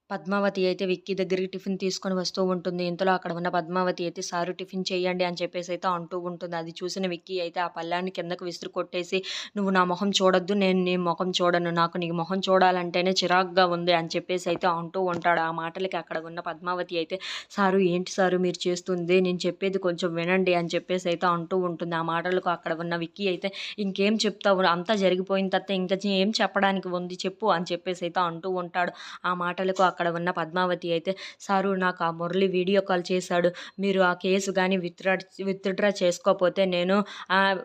పద్మావతి అయితే విక్కీ దగ్గరికి టిఫిన్ తీసుకొని వస్తూ ఉంటుంది. ఇంతలో అక్కడ ఉన్న పద్మావతి అయితే "సారు టిఫిన్ చేయండి" అని చెప్పేసైతే అంటూ ఉంటుంది. అది చూసిన విక్కీ అయితే ఆ పళ్ళాన్ని కిందకి విసిరి కొట్టేసి, "నువ్వు నా మొహం చూడొద్దు. నేను నీ మొఖం చూడను. నాకు నీ మొహం చూడాలంటేనే చిరాకుగా ఉంది" అని చెప్పేసైతే అంటూ ఉంటాడు. ఆ మాటలకి అక్కడ ఉన్న పద్మావతి అయితే, "సారు ఏంటి సారు మీరు చేస్తుంది? నేను చెప్పేది కొంచెం వినండి" అని చెప్పేసైతే అంటూ ఉంటుంది. ఆ మాటలకు అక్కడ ఉన్న విక్కీ అయితే, "ఇంకేం చెప్తావు? అంతా జరిగిపోయిన తర్వాత ఇంక ఏం చెప్పడానికి ఉంది చెప్పు" అని చెప్పేసైతే అంటూ ఉంటాడు. ఆ మాటలకు అక్కడ ఉన్న పద్మావతి అయితే, "సారు నాకు ఆ మురళి వీడియో కాల్ చేశాడు. మీరు ఆ కేసు గాని విత్‌డ్రా చేసుకోపోతే నేను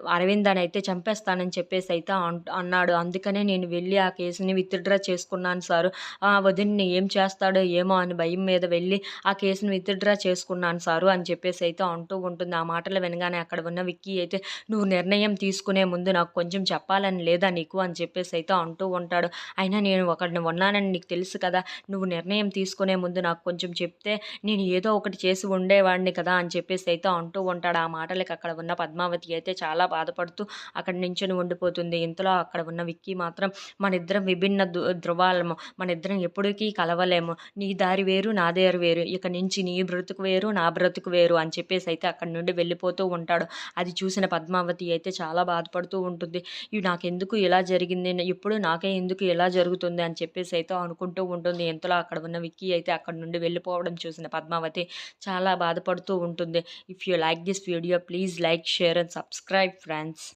అరవిందానైతే చంపేస్తానని" చెప్పేసైతే అన్నాడు. "అందుకనే నేను వెళ్లి ఆ కేసుని విత్‌డ్రా చేసుకున్నాను సారు. వదిన్ని ఏం చేస్తాడో ఏమో అని భయం మీద వెళ్లి ఆ కేసుని విత్‌డ్రా చేసుకున్నాను సారు" అని చెప్పేసైతే అంటూ ఉంటుంది. ఆ మాటలు వినగానే అక్కడ ఉన్న విక్కీ అయితే, "నువ్వు నిర్ణయం తీసుకునే ముందు నాకు కొంచెం చెప్పాలని లేదా నీకు" అని చెప్పేసైతే అంటూ ఉంటాడు. "అయినా నేను ఒకడిని ఉన్నానని నీకు తెలుసు కదా! నువ్వు నిర్ణయం తీసుకునే ముందు నాకు కొంచెం చెప్తే నేను ఏదో ఒకటి చేసి ఉండేవాడిని కదా" అని చెప్పేసైతే అంటూ ఉంటాడు. ఆ మాటలకి అక్కడ ఉన్న పద్మావతి అయితే చాలా బాధపడుతూ అక్కడ నించొని ఉండిపోతుంది. ఇంతలో అక్కడ ఉన్న విక్కీ మాత్రం, "మనిద్దరం విభిన్న ధృవాలము. మనిద్దరం ఎప్పటికీ కలవలేము. నీ దారి వేరు, నా దారి వేరు. ఇక నుంచి నీ బ్రతుకు వేరు, నా బ్రతుకు వేరు" అని చెప్పేసైతే అక్కడి నుండి వెళ్ళిపోతూ ఉంటాడు. అది చూసిన పద్మావతి అయితే చాలా బాధపడుతూ ఉంటుంది. ఇవి నాకెందుకు ఇలా జరిగింది? ఎప్పుడు నాకే ఎందుకు ఇలా జరుగుతుంది అని చెప్పేసైతే అనుకుంటూ ఉంటుంది. ఇంతలో అక్కడ ఉన్న విక్కీ అయితే అక్కడి నుండి వెళ్ళిపోవడం చూసిన పద్మావతి చాలా బాధపడుతూ ఉంటుంది. If you like this video please like, share and subscribe friends.